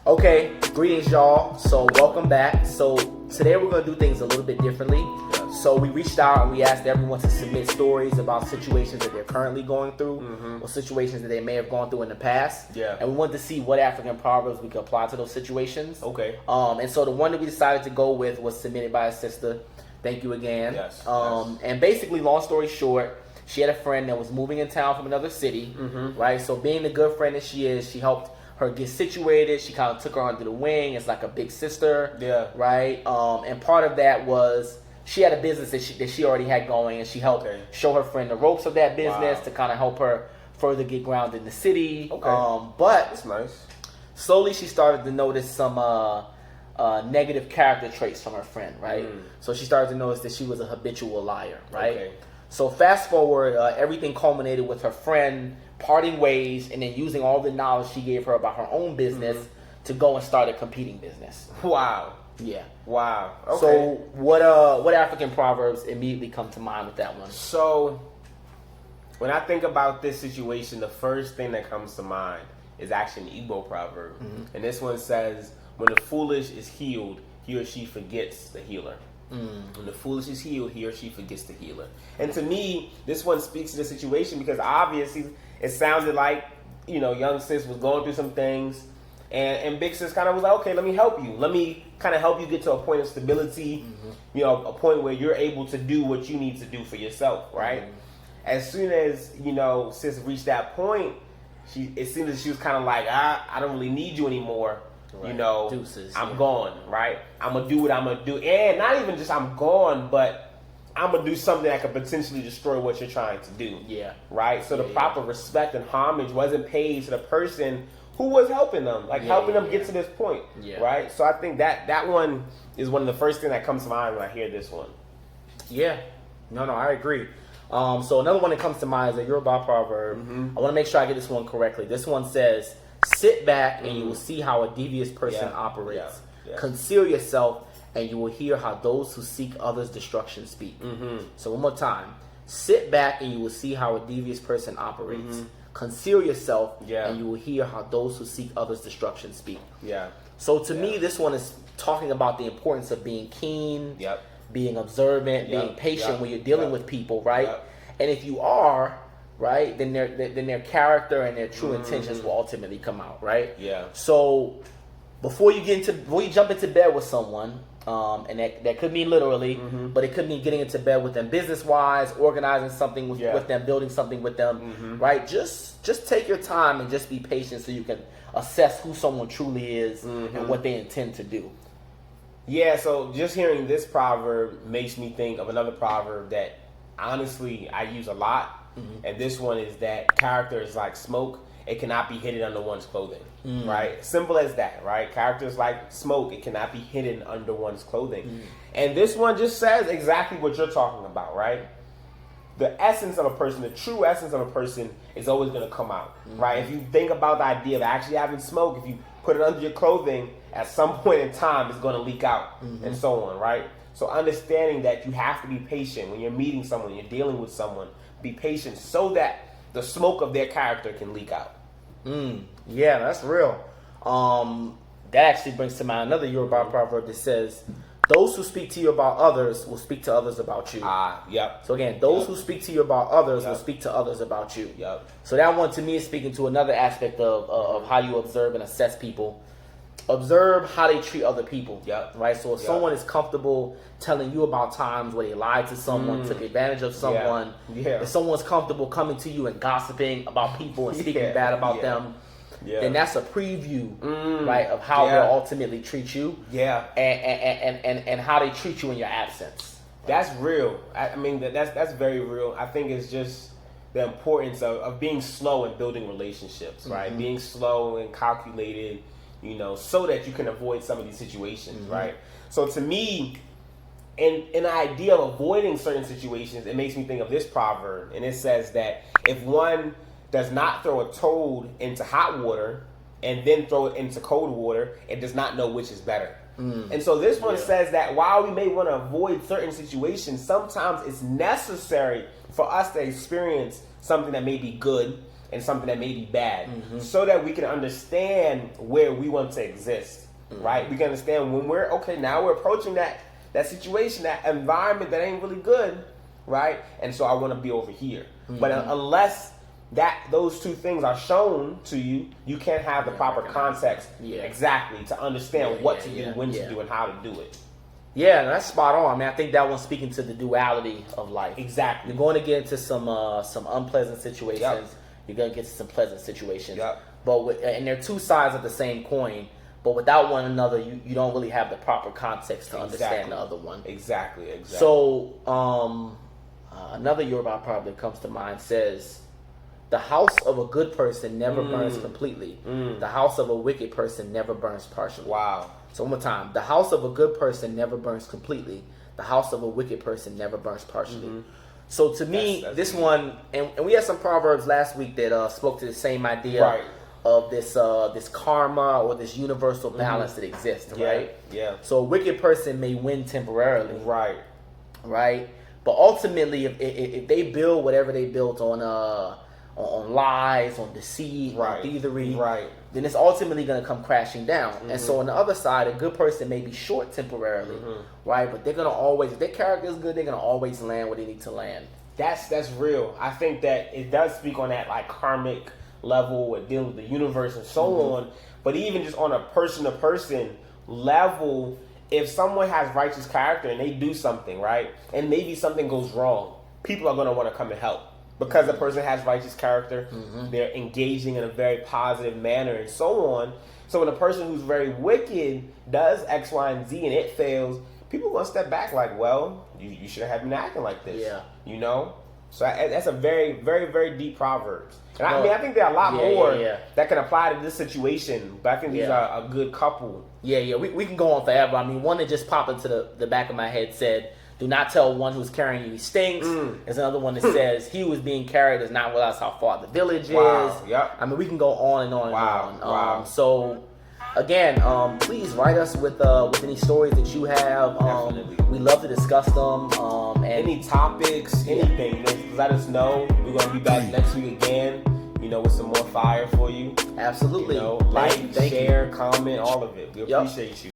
Okay, greetings y'all. So welcome back. So today we're going to do things a little bit differently. So we reached out and we asked everyone to submit stories about situations that they're currently going through or situations that they may have gone through in the past. Yeah. And we wanted to see what African proverbs we could apply to those situations. Okay. And so the one that we decided to go with was submitted by a sister. Thank you again. Yes. And basically, long story short, she had a friend that was moving in town from another city, right? So being the good friend that she is, she helped her get situated. She kind of took her under the wing. It's like a big sister, Yeah. right? And part of that was she had a business that she already had going, and she helped show her friend the ropes of that business to kind of help her further get grounded in the city. Okay. But That's nice. slowly she started to notice some negative character traits from her friend, right? So she started to notice that she was a habitual liar, right? Okay. So fast forward, everything culminated with her friend parting ways and then using all the knowledge she gave her about her own business to go and start a competing business. Wow. Yeah. Wow. Okay. So what African proverbs immediately come to mind with that one? So when I think about this situation, the first thing that comes to mind is actually an Igbo Proverb. And this one says, when the foolish is healed, he or she forgets the healer. When the foolish is healed, he or she forgets the healer. And to me, this one speaks to the situation because obviously it sounded like, young sis was going through some things. And big sis kind of was like, okay, let me help you. Let me kind of help you get to a point of stability, a point where you're able to do what you need to do for yourself, right? As soon as, sis reached that point, it seemed that she was kind of like, I don't really need you anymore. Right. Deuces, I'm gone, right? I'm going to do what I'm going to do. And not even just I'm gone, but I'm going to do something that could potentially destroy what you're trying to do. Yeah. Right? So the proper respect and homage wasn't paid to the person who was helping them, helping them get to this point. Yeah. Right? So I think that one is one of the first things that comes to mind when I hear this one. Yeah. No, I agree. So another one that comes to mind is a Yoruba Proverb. I want to make sure I get this one correctly. This one says, sit back and you will see how a devious person operates. Yeah. Conceal yourself and you will hear how those who seek others' destruction speak. So one more time. Sit back and you will see how a devious person operates. Conceal yourself and you will hear how those who seek others' destruction speak. Yeah. So to me, this one is talking about the importance of being keen, being observant, being patient when you're dealing with people, right? And if you are, right, then their character and their true intentions will ultimately come out, right? Yeah. So before you jump into bed with someone, and that could mean literally, but it could mean getting into bed with them business-wise, organizing something with them, building something with them, right? Just take your time and just be patient so you can assess who someone truly is and what they intend to do. Yeah, so just hearing this proverb makes me think of another proverb that honestly I use a lot. And this one is that character is like smoke. It cannot be hidden under one's clothing, right? Simple as that, right? Character is like smoke. It cannot be hidden under one's clothing. And this one just says exactly what you're talking about, right? The essence of a person, the true essence of a person is always going to come out, right? If you think about the idea of actually having smoke, if you put it under your clothing, at some point in time, it's going to leak out and so on, right? So understanding that you have to be patient when you're meeting someone, you're dealing with someone, be patient so that the smoke of their character can leak out. Yeah, that's real. That actually brings to mind another Yoruba proverb that says, those who speak to you about others will speak to others about you. Yep. So again, those who speak to you about others will speak to others about you. Yep. So that one to me is speaking to another aspect of how you observe and assess people. Observe how they treat other people. Right? So if someone is comfortable telling you about times where they lied to someone, took advantage of someone, if someone's comfortable coming to you and gossiping about people and speaking bad about them, then that's a preview, right, of how they'll ultimately treat you. And how they treat you in your absence. That's real. I mean, that's very real. I think it's just the importance of being slow in building relationships, right? Being slow and calculated, so that you can avoid some of these situations, right? So to me, in the idea of avoiding certain situations, it makes me think of this proverb, and it says that if one does not throw a toad into hot water and then throw it into cold water, it does not know which is better. And so this one says that while we may want to avoid certain situations, sometimes it's necessary for us to experience something that may be good and something that may be bad, so that we can understand where we want to exist, right? We can understand when we're now we're approaching that situation, that environment that ain't really good, right? And so I want to be over here. But unless those two things are shown to you, you can't have the proper context exactly to understand what to do, when to do, and how to do it. Yeah, that's spot on. I mean, I think that one's speaking to the duality of life. Exactly. You're going to get into some unpleasant situations. Yep. You're going to get to some pleasant situations. Yep. But and they're two sides of the same coin. But without one another, you don't really have the proper context to understand the other one. Exactly. So, another Yoruba proverb that comes to mind says, "The house of a good person never burns completely. The house of a wicked person never burns partially." Wow. So one more time. "The house of a good person never burns completely. The house of a wicked person never burns partially." So to me, that's this one, and we had some proverbs last week that spoke to the same idea of this karma or this universal balance that exists, right? Yeah. So a wicked person may win temporarily, right? But ultimately, if they build whatever they built on lies, on deceit, on thievery, then it's ultimately going to come crashing down. And so on the other side, a good person may be short temporarily, right? But they're going to always, if their character is good, they're going to always land where they need to land. That's real. I think that it does speak on that like karmic level with dealing with the universe and so on. But even just on a person-to-person level, if someone has righteous character and they do something, right, and maybe something goes wrong, people are going to want to come and help. Because the person has righteous character, they're engaging in a very positive manner and so on. So when a person who's very wicked does X, Y, and Z and it fails, people are going to step back like, well, you shouldn't have been acting like this. Yeah. You know? So that's a very, very, very deep Proverbs. And I mean, I think there are a lot more that can apply to this situation, but I think these are a good couple. We can go on forever. I mean, one that just popped into the back of my head said, "Do not tell one who's carrying you he stinks." There's another one that says, "He who is being carried does not realize how far the village is." Yep. I mean, we can go on and on and on. So, again, please write us with any stories that you have. We love to discuss them. And any topics, anything, let us know. We're going to be back next week again, with some more fire for you. Absolutely. Like, share, comment, all of it. We appreciate you.